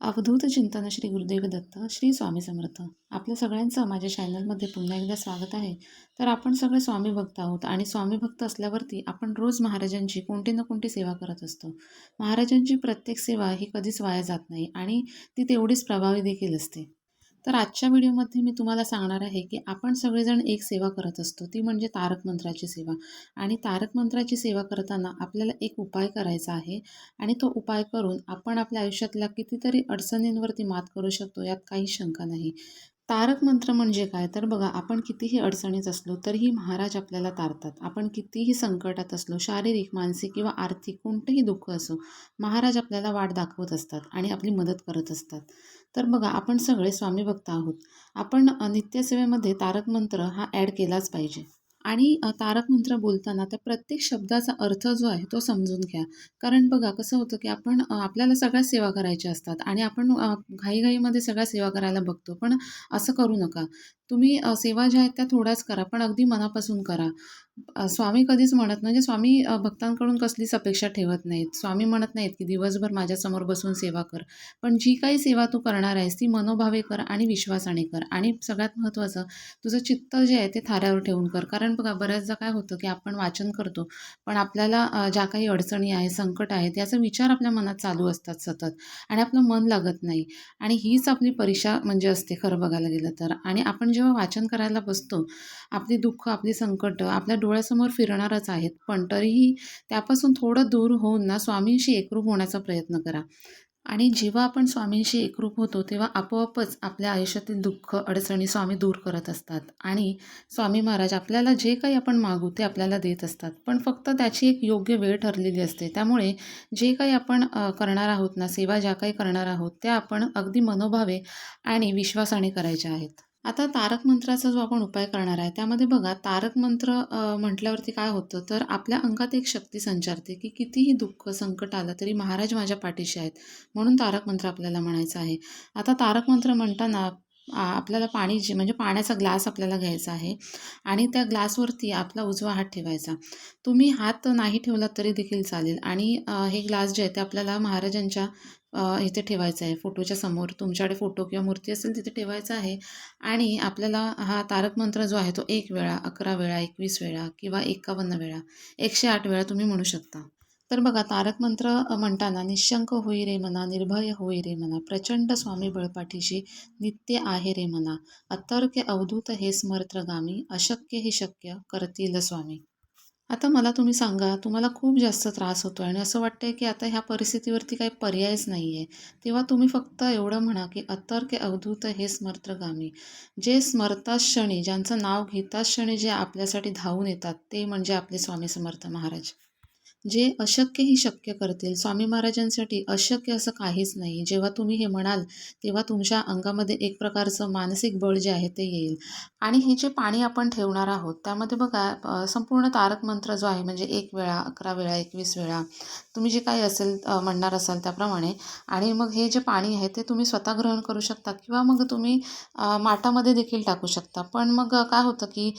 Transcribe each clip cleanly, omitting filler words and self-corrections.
अवधूत चिंतन श्री गुरुदेव दत्त श्री स्वामी समर्थ. आपल्या सगळ्यांचं माझ्या चॅनलमध्ये पुन्हा एकदा स्वागत आहे. तर आपण सगळे स्वामी भक्त आहोत आणि स्वामी भक्त असल्यावरती आपण रोज महाराजांची कोणती ना कोणती सेवा करत असतो. महाराजांची प्रत्येक सेवा ही कधीच वाया जात नाही आणि ती तेवढीच प्रभावी देखील असते. तर आजच्या व्हिडिओमध्ये मी तुम्हाला सांगणार आहे की आपण सगळेजण एक सेवा करत असतो, ती म्हणजे तारक मंत्राची सेवा. आणि तारक मंत्राची सेवा करताना आपल्याला एक उपाय करायचा आहे आणि तो उपाय करून आपण आपल्या आयुष्यातल्या कितीतरी अडचणींवरती मात करू शकतो, यात काही शंका नाही. तारक मंत्र म्हणजे काय? तर बघा, आपण कितीही अडचणीत असलो तरीही महाराज आपल्याला तारतात. आपण कितीही संकटात असलो, शारीरिक, मानसिक किंवा आर्थिक कोणतंही दुःख असो, महाराज आपल्याला वाट दाखवत असतात आणि आपली मदत करत असतात. तर बघा, आपण सगळे स्वामी भक्त आहोत. आपण नित्यसेवेमध्ये तारक मंत्र हा ॲड केलाच पाहिजे. आणि तारक मंत्र बोलताना त्या प्रत्येक शब्दाचा अर्थ जो आहे तो समजून घ्या. कारण बघा कसं होतं की आपण आपल्याला सगळ्या सेवा करायच्या असतात आणि आपण घाईघाईमध्ये सगळ्या सेवा करायला बघतो. पण असं करू नका. तुम्ही सेवा ज्या आहेत त्या थोड्याच करा, पण अगदी मनापासून करा. स्वामी कधीच म्हणत म्हणजे स्वामी भक्तांकडून कसलीच अपेक्षा ठेवत नाहीत. स्वामी म्हणत नाहीत की दिवसभर माझ्यासमोर बसून सेवा कर. पण जी काही सेवा तू करणार आहेस ती मनोभावे कर आणि विश्वासाने कर. आणि सगळ्यात महत्त्वाचं, तुझं चित्त जे आहे ते थाऱ्यावर ठेवून कर. कारण बघा, बऱ्याचदा काय होतं की आपण वाचन करतो, पण आपल्याला ज्या काही अडचणी आहे, संकट आहेत, याचा विचार आपल्या मनात चालू असतात सतत आणि आपलं मन लागत नाही. आणि हीच आपली परीक्षा म्हणजे असते खरं बघायला गेलं तर. आणि आपण जेव्हा वाचन करायला बसतो, आपली दुःख, आपली संकट आपल्या डोळ्यासमोर फिरणारच आहेत, पण तरीही त्यापासून थोडं दूर होऊन ना स्वामींशी एकरूप होण्याचा प्रयत्न करा. आणि जेव्हा आपण स्वामींशी एकरूप होतो तेव्हा आपोआपच आपल्या आयुष्यातील दुःख, अडचणी स्वामी दूर करत असतात. आणि स्वामी महाराज आपल्याला जे काही आपण मागू ते आपल्याला देत असतात. पण फक्त त्याची एक योग्य वेळ ठरलेली असते. त्यामुळे जे काही आपण करणार आहोत ना, सेवा ज्या काही करणार आहोत त्या आपण अगदी मनोभावे आणि विश्वासाने करायच्या आहेत. आता तारक मंत्राचा जो आपण उपाय करणार आहे त्यामध्ये बघा, तारक मंत्र म्हटल्यावरती काय होतं, तर आपल्या अंगात एक शक्ती संचारते की कितीही दुःख, संकट आलं तरी महाराज माझ्या पाठीशी आहेत. म्हणून तारक मंत्र आपल्याला म्हणायचं आहे. आता तारक मंत्र म्हणताना आपल्याला पाणी जे म्हणजे पाण्याचा ग्लास आपल्याला घ्यायचा आहे आणि त्या ग्लासवरती आपला उजवा हात ठेवायचा. तुम्ही हात नाही ठेवला तरी देखील चालेल. आणि हे ग्लास जे आहे ते आपल्याला महाराजांच्या इथे ठेवायचं आहे, फोटोच्या समोर. तुमच्याकडे फोटो किंवा मूर्ती असेल तिथे ठेवायचं आहे. आणि आपल्याला हा तारक मंत्र जो आहे तो 1 वेळा, 11 वेळा, 21 वेळा किंवा 51 वेळा, 108 वेळा तुम्ही म्हणू शकता. तर बघा, तारक मंत्र म्हणताना निशंक होई रे मना, निर्भय होई रे मना, प्रचंड स्वामी बळपाठीशी, नित्य आहे रे मना, अतर्क्य अवधूत हे स्मर्त्रगामी, अशक्य ही शक्य करतील स्वामी. आता मला तुम्ही सांगा, तुम्हाला खूप जास्त त्रास होतो आणि असं वाटतंय की आता ह्या परिस्थितीवरती काही पर्यायच नाही आहे. तेव्हा तुम्ही फक्त एवढं म्हणा की अतर्क्य अवधूत हे स्मर्त्रगामी. जे स्मरताच क्षणी, ज्यांचं नाव घेताच क्षणी जे आपल्यासाठी धावून येतात, ते म्हणजे आपले स्वामी समर्थ महाराज. जे अशक्य ही शक्य करतील. स्वामी महाराजांसाठी अशक्य असं काहीच नाही. जेव्हा तुम्ही हे म्हणाल, तेव्हा तुमच्या अंगामध्ये एक प्रकारचं मानसिक बळ जे आहे ते येईल. आणि हे जे पाणी आपण ठेवणार आहोत, त्यामध्ये बघा, संपूर्ण तारक मंत्र जो आहे म्हणजे 1 वेळा, 11 वेळा, 21 वेळा, तुम्ही जे काही असेल म्हणणार असाल त्याप्रमाणे. आणि मग हे जे पाणी आहे ते तुम्ही स्वतः ग्रहण करू शकता किंवा मग तुम्ही माठामध्ये देखील टाकू शकता. पण मग काय होतं की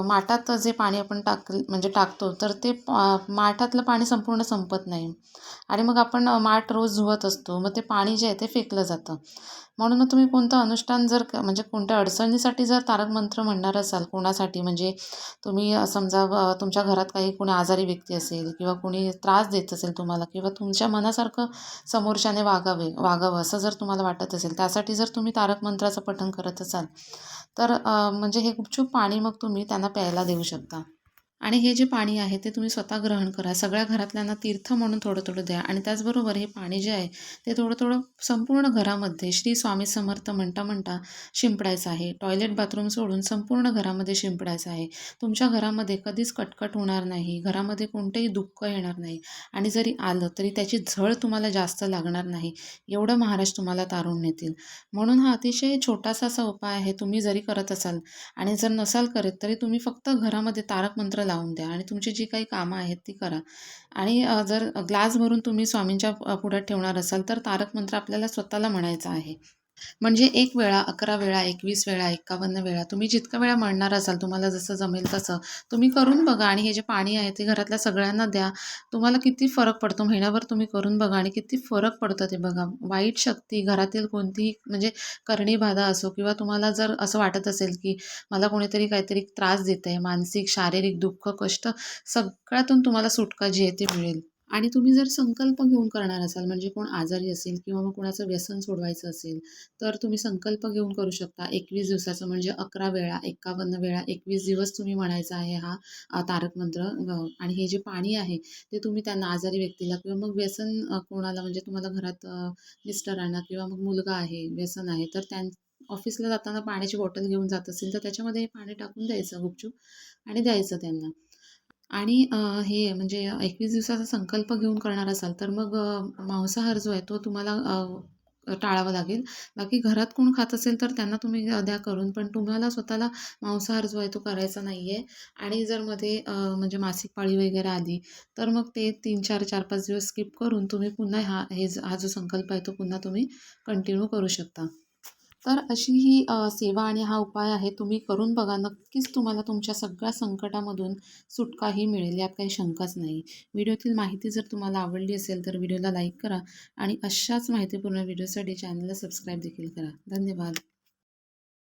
माठात जे पाणी आपण म्हणजे टाकतो, तर ते माठातलं पाणी संपूर्ण संपत नाही. आणि मग आपण माठ रोज धुवत असतो, मग ते पाणी जे आहे ते फेकलं जातं. म्हणून मग तुम्ही कोणतं अनुष्ठान जर म्हणजे कोणत्या अडचणीसाठी जर तारक मंत्र म्हणणार असाल कोणासाठी, म्हणजे तुम्ही समजा तुमच्या घरात काही कोणी आजारी व्यक्ती असेल किंवा कोणी त्रास देत असेल तुम्हाला, किंवा तुमच्या मनासारखं समोरच्याने वागावं असं जर तुम्हाला वाटत असेल, त्यासाठी जर तुम्ही तारक मंत्राचं पठण करत असाल, तर म्हणजे हे गुपचूप पाणी मग तुम्ही त्यांना प्यायला देऊ शकता. आणि हे जे पाणी आहे ते तुम्ही स्वतः ग्रहण करा. सगळ्या घरातल्यांना तीर्थ म्हणून थोडं-थोडं द्या. आणि त्याचबरोबर हे पाणी जे आहे ते थोडं-थोडं संपूर्ण घरामध्ये श्री स्वामी समर्थ म्हणता-म्हणता शिंपडायचं आहे. टॉयलेट, बाथरूम सोडून संपूर्ण घरामध्ये शिंपडायचं आहे. तुमच्या घरामध्ये कधीच कटकट होणार नाही. घरामध्ये कोणतंही दुःख येणार नाही. आणि जरी आलं तरी त्याची झळ तुम्हाला जास्त लागणार नाही. एवढं महाराज तुम्हाला तारून नेतील. म्हणून हा अतिशय छोटासा असा उपाय आहे. तुम्ही जरी करत असाल आणि जर नसाल करत, तरी तुम्ही फक्त घरामध्ये तारक मंत्र लावून द्या आणि तुमची जी काही कामं आहेत ती करा. आणि जर ग्लास भरून तुम्ही स्वामींच्या पुढ्यात ठेवणार असाल, तर तारक मंत्र आपल्याला स्वतःला म्हणायचा आहे. म्हणजे 1 वेळा, 11 वेळा, 21 वेळा, 51 वेळा तुम्ही जितक्या वेळा मळणार असाल, तुम्हाला जसं जमेल तसं तुम्ही करून बघा आणि हे जे पाणी आहे ते घरातल्या सगळ्यांना द्या. तुम्हाला किती फरक पडतो महिनाभर तुम्ही करून बघा आणि किती फरक पडतं ते बघा. वाईट शक्ती घरातील कोणतीही म्हणजे करणी बाधा असो किंवा तुम्हाला जर असं वाटत असेल, की मला कोणीतरी काहीतरी त्रास देतंय, मानसिक, शारीरिक दुःख, कष्ट सगळ्यातून तुम्हाला सुटका जी आहे ती मिळेल. आणि तुम्ही जर संकल्प घेऊन करणार असाल, म्हणजे कोण आजारी असेल किंवा मग कोणाचं व्यसन सोडवायचं असेल, तर तुम्ही संकल्प घेऊन करू शकता. 21 दिवसाचं म्हणजे 11 वेळा, 51 वेळा, 21 दिवस तुम्ही म्हणायचा आहे हा तारक मंत्र. आणि हे जे पाणी आहे, ते तुम्ही त्यांना आजारी व्यक्तीला किंवा मग व्यसन कोणाला म्हणजे तुम्हाला घरात मिस्टरांना किंवा मग मुलगा आहे, व्यसन आहे, तर ऑफिसला जाताना पाण्याची बॉटल घेऊन जात असेल, तर त्याच्यामध्ये हे पाणी टाकून द्यायचं गुपचूप आणि द्यायचं त्यांना. आणि हे म्हणजे 21 दिवसाचा संकल्प घेऊन करणार असाल, तर मग मांसाहार जो आहे तो तुम्हाला टाळावा लागेल. बाकी घरात कोण खात असेल, तर त्यांना तुम्ही द्या करून. पण तुम्हाला स्वतःला मांसाहार जो आहे तो करायचा नाही आहे. आणि जर मध्ये म्हणजे मासिक पाळी वगैरे आली, तर मग ते 3-4, 4-5 दिवस स्किप करून तुम्ही पुन्हा हा जो संकल्प आहे तो पुन्हा तुम्ही कंटिन्यू करू शकता. तर अशी ही सेवा आणि हा उपाय आहे. तुम्ही करून बघा. नक्कीच तुम्हाला तुमच्या सगळ्या संकटामधून सुटकाही मिळेल, यात काही शंकाच नाही. व्हिडिओतील माहिती जर तुम्हाला आवडली असेल, तर व्हिडिओला लाईक करा आणि अशाच माहितीपूर्ण व्हिडिओसाठी चॅनलला सबस्क्राईब देखील करा. धन्यवाद.